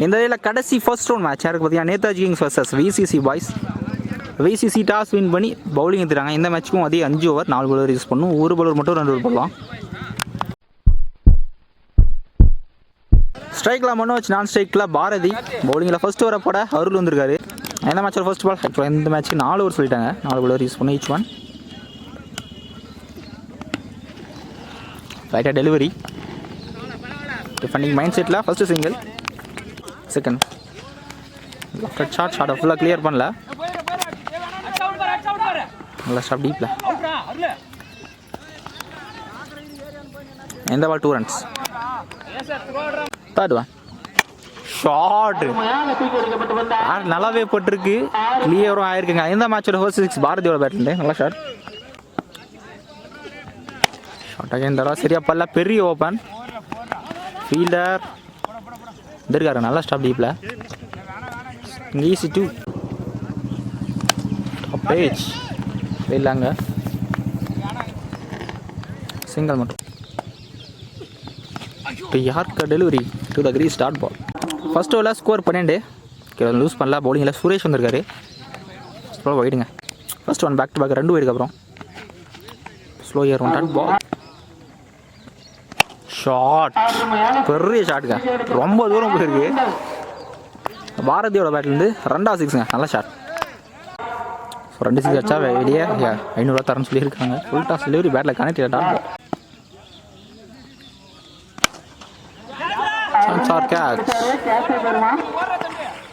இந்த இதில் கடைசி ஃபர்ஸ்ட் ரவுண்ட் மேட்ச் யாருக்கு பார்த்தீங்கன்னா Netaji Kings versus VCC Boys. VCC toss win பண்ணி பவுலிங் எடுத்துறாங்க. இந்த மேட்ச்சுக்கும் அதே 5 ஓவர் 4 பவுலர் யூஸ் பண்ணும். ஒரு பவுலர் மட்டும் 2 ஓவர் போடலாம். ஸ்ட்ரைக்கில் மனோஜ், நான் ஸ்ட்ரைக்கில் பாரதி. பவுலிங்கில் ஃபர்ஸ்ட் ஓவரை போட அருள் வந்திருக்காரு. எந்த மேட்சோட ஃபர்ஸ்ட் பால் ஆக்சுவலாக இந்த மேட்ச்சுக்கு 4 ஓவர் சொல்லிட்டாங்க. 4 பவுலர் யூஸ் பண்ணி ஈச் ஒன். ரைட்டாக delivery. Defending mind settle first single. Second short ஃபுல்லாக கிளியர் பண்ணல. நல்லா ஸ்டாப் டீப்பில். எந்த பால் 2 runs. தேர்ட் ஒன் ஷார்ட் நல்லாவே போட்டிருக்கு. கிளியரும் ஆயிருக்குங்க. இந்த மேட்சோட ஃபர்ஸ்ட் 6 பாரதியோட பேட்லேருந்து நல்லா ஷார்ட். ஷார்ட்டாக இந்த தடவை சரியா பல்ல. பெரிய ஓப்பன் ஃபீல்டர் இருக்காரு. நல்லா ஸ்டாப் டீப்பில். ஈஸி 2 டாப் பேஜ் இல்லைங்க. சிங்கிள் மட்டும். இப்போ யாருக்கு delivery to the crease start ball. First ஓவரில் ஸ்கோர் 12. லூஸ் பண்ணல. பவுலிங்கில் சுரேஷ் வந்திருக்காரு. ஸ்லோ வைடுங்க. First one back to back 2 வைடுக்கு அப்புறம் ஸ்லோ இயர் 1 டாட் பால். ஷார்ட் பெரிய ஷாட்டுங்க. ரொம்ப தூரம் போயிருக்கு. பாரதியோட பேட்லேருந்து 2 6ங்க. நல்ல ஷாட். ஸோ 2 6 அடிச்சா வெளியே 500 தரேன்னு சொல்லியிருக்காங்க. ஃபுல் டாஸ் டெலிவரி பேட்டில் கனெக்ட் டாட் பால்.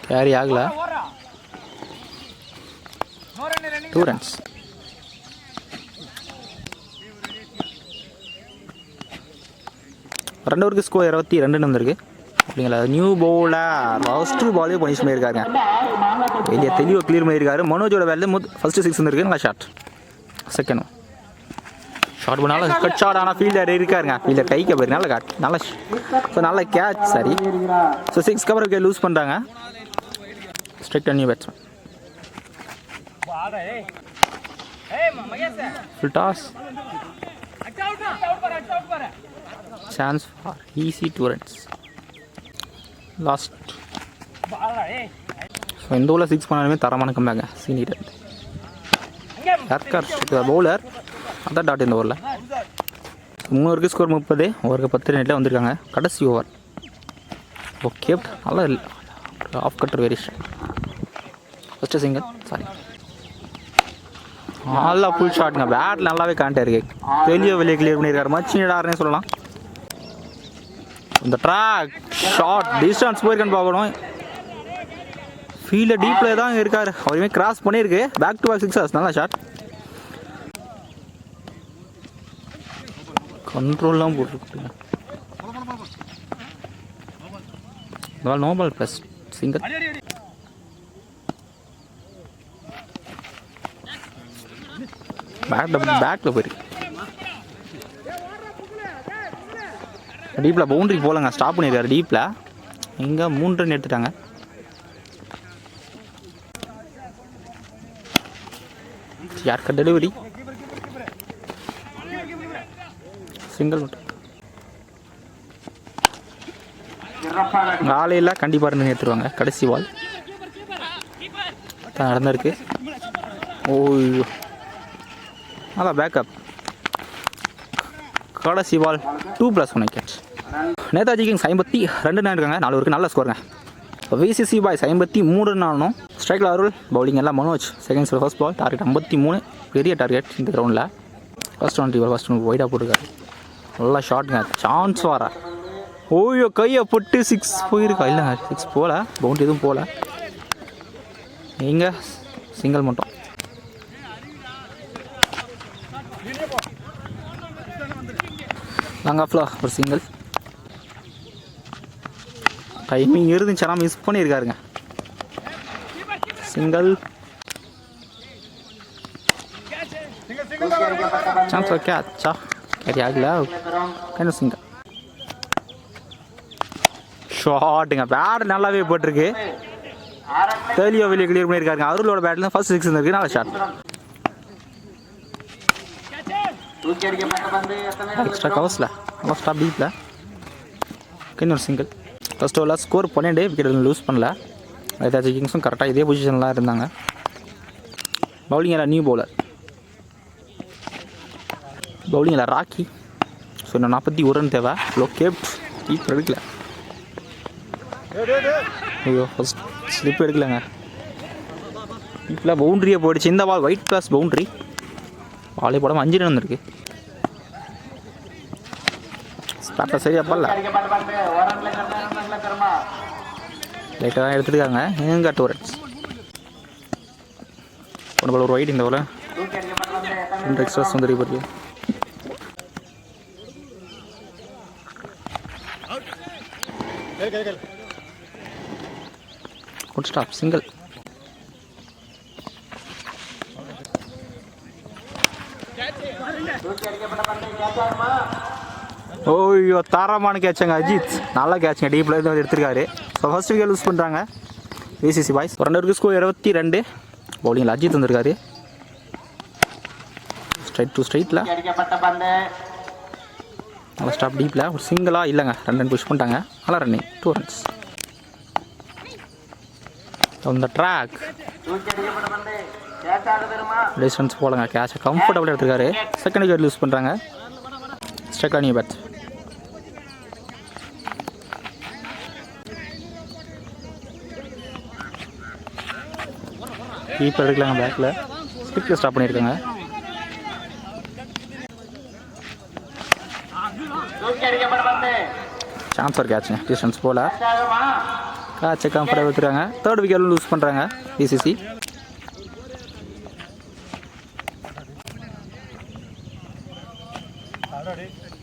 கேரி ஆகல. 2 runs. ரெண்டு ஓவருக்கு ஸ்கோர் 22 வந்திருக்கு. அப்படிங்களா? நியூ பவுலர் ஃபர்ஸ்ட் பாலே பனிஷ் பண்ணியிருக்காங்க. வெளியே தெளிவாக கிளியர் பண்ணியிருக்காரு. மனோஜோட வேலை ஃபர்ஸ்ட் 6 வந்துருக்கு. நல்லா ஷாட். செகண்ட் ஷார்ட் பண்ணாலும் கட் ஷாட். ஆனால் ஃபீல்டர் இருக்காருங்க. ஃபீல்டர் கைக்கு போயிரு. நல்ல காட். நல்ல ஸோ நல்ல கேட்ச். சரி. ஸோ 6 கவருக்கு லூஸ் பண்ணுறாங்க. Strike new batsman. Full toss. Chance for easy 2 runs. Last. So இந்த ஓவரில் 6 பண்ணாலுமே தரமான கம்பாங்க. சீனியர் பவுலர் அதான் டாட். இந்த ஓவரில் 3 ஓவருக்கு ஸ்கோர் 30. ஓவருக்கு 10 ரன்னில் வந்திருக்காங்க. கடைசி ஓவர். ஓகே நல்லா of cutter variation. First single. Sorry நல்லா ஃபுல் ஷாட்டுங்க. பேட் நல்லாவே காண்டே இருக்கு. வெளியே கிளியர் பண்ணியிருக்காரு. மச்சினிடாருன்னே சொல்லலாம். இந்த ட்ராக் ஷார்ட் டிஸ்டன்ஸ் போயிருக்கான்னு பார்க்கணும். ஃபீல்டர் டீப்பில் தான் இருக்கார். அவருமே கிராஸ் பண்ணியிருக்கு. பேக் டு பேக் 6 நல்லா ஷாட். கண்ட்ரோல்லாம் போட்டுருக்குங்க. No ball plus single. பேக்கில் போயிருக்கு. டீப்பில் பவுண்டரி போலங்க. ஸ்டாப் பண்ணியிருக்காரு டீப்பில். இங்கே 3 ரன் எடுத்துட்டாங்க. யாருக்கு டெலிவரி. சிங்கிள் மட்டும். ஆலையில் கண்டிப்பாக இருந்து எடுத்துருவாங்க. கடைசி பால் நடந்திருக்கு. ஓய்யோ அதான் பேக்கப். கடைசி பால் 2+1 கேட்ச். நேதாஜி கிங்ஸ் 52 இருக்காங்க. 4 ஓவருக்கு நல்ல ஸ்கோருங்க. விசிசி பாய்ஸ் 53 ரன் ஆகணும். ஸ்ட்ரைக்கில் அருள். பவுலிங் எல்லாம் Manoj. Second first ball target 53. பெரிய டார்கெட் இந்த கிரவுண்டில். ஃபர்ஸ்ட் ஒன் ஒயிடாக போட்டுருக்காரு. நல்லா ஷாட்டுங்க. சான்ஸ் வர. ஓய்யோ கையை போட்டு 6 போயிருக்கா. இல்லைங்க 6 போகல. பவுண்டரி எதுவும் போகல. எங்கே சிங்கிள் மட்டும். லாங் ஆஃப்ல ஒரு சிங்கிள். டைமிங் இருந்துச்சுன்னா மிஸ் பண்ணியிருக்காருங்க. சிங்கிள். சான்ஸ் கேட்சா கேரி ஆகல. என்ன சிங்கிள் ஷாட்டுங்க. பேட் நல்லாவே போட்டிருக்கு. தெளிவாக வெளியே கிளியர் பண்ணியிருக்காருங்க. அருளோட பேட்டில் ஃபர்ஸ்ட் 6 இருந்திருக்கு. நல்ல ஷாட். எக்ஸ்ட்ரா கவர்ஸில் நல்லா ஸ்டாப் டீப்பில் இன்னொரு சிங்கிள். ஃபர்ஸ்ட் ஓவரில் ஸ்கோர் 12 விக்கெட் லூஸ் பண்ணல. நேதாஜி கிங்ஸும் கரெக்டாக இதே பொசிஷனில் இருந்தாங்க. பவுலிங்கில் நியூ பவுலர், பவுலிங்கில் ராக்கி. ஸோ இன்னும் 41 ரன் தேவை. லோ கேப்ட் கீப்பர் எடுக்கல. ஐயோ ஃபஸ்ட் ஸ்லிப் எடுக்கலங்க. இப்போ பவுண்ட்ரியே போயிடுச்சு. இந்த பால் ஒயிட் கிளாஸ் பவுண்ட்ரி. பாலே போடாமல் 5 ரன் வந்துருக்கு. ஸ்டார்ட்டர் சரியா பால்ல லைட்டாக தான் எடுத்துருக்காங்க. எங்க 2 ரன்ஸ். ஒன்று பால் ஒரு ஒயிட். இந்த பால் 2 எக்ஸ்ட்ராஸ் வந்துருக்கு. பாரு குட் ஸ்டாப் சிங்கிள். ஓய்யோ தாரமான கேட்சுங்க அஜித். நல்லா கேட்சுங்க. டீப்பில் இருந்து எடுத்திருக்காரு. ஸோ ஃபர்ஸ்ட் விக்கெட் லூஸ் பண்ணுறாங்க விசிசி பாய்ஸ். 2 ஸ்கோர் 22. பவுலிங்கில் அஜித் வந்திருக்காரு. ஸ்ட்ரைட் டு ஸ்ட்ரைட்டில் நல்லா ஸ்டாப் டீப்பில் ஒரு சிங்கிளாக இல்லைங்க. 2 ரன் புஷ் பண்ணிட்டாங்க. நல்லா ரன்னிங் 2 ரன்ஸ். அந்த ட்ராக் டிஸ்டன்ஸ் போலங்க. கேட்சை கம்ஃபர்டபுளாக எடுத்துருக்காரு. செகண்ட் விக்கெட் லூஸ் பண்ணுறாங்க. ஸ்ட்ரைக்காக நியூ பேட்ஸ். கீப்பர் எடுக்கலாங்க. பேக்கில் ஸ்டிக்கில் ஸ்டாப் பண்ணியிருக்காங்க. சான்ஸ் ஒரு கேட்சுங்க. டிஸ்டன்ஸ் போல கேட்சை கம்ஃபர்டபுள் எடுத்துருக்காங்க. தேர்ட் விக்கெட் லூஸ் பண்ணுறாங்க பிசிசி.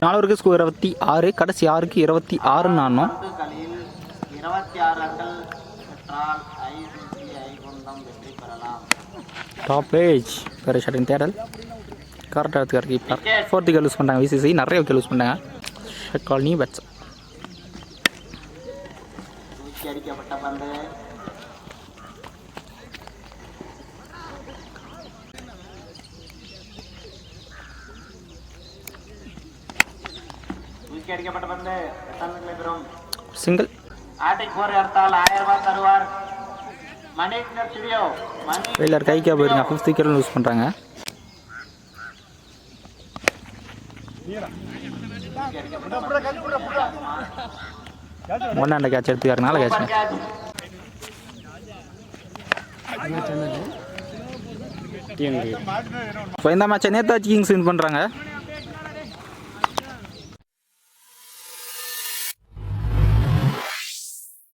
நாலு ஸ்கோர் 26. கடைசி 6க்கு 26 ஆனோம். டாப் ஏஜ் பெரிய ஷாட்டின் தேடல் கரெக்டாக எடுத்துக்கார் கீப்பர். 4th விக்கெட் லூஸ் பண்ணுறாங்க விசிசி. நிறைய விக்கெட் லூஸ் பண்ணாங்க. ஷெக்கால் நியூ பேட்ஸ். சிங்கிள். வெயிலர் கைக்கா போயிருங்க. 5th விக்கெட் லூஸ் பண்ணுறாங்க. ஒன்னாண்ட கேட்ச் எடுத்துக்காருனால கேட்சுங்க. இப்போ இந்த மேட்சை நேதாஜி கிங்ஸ் வின் பண்ணுறாங்க.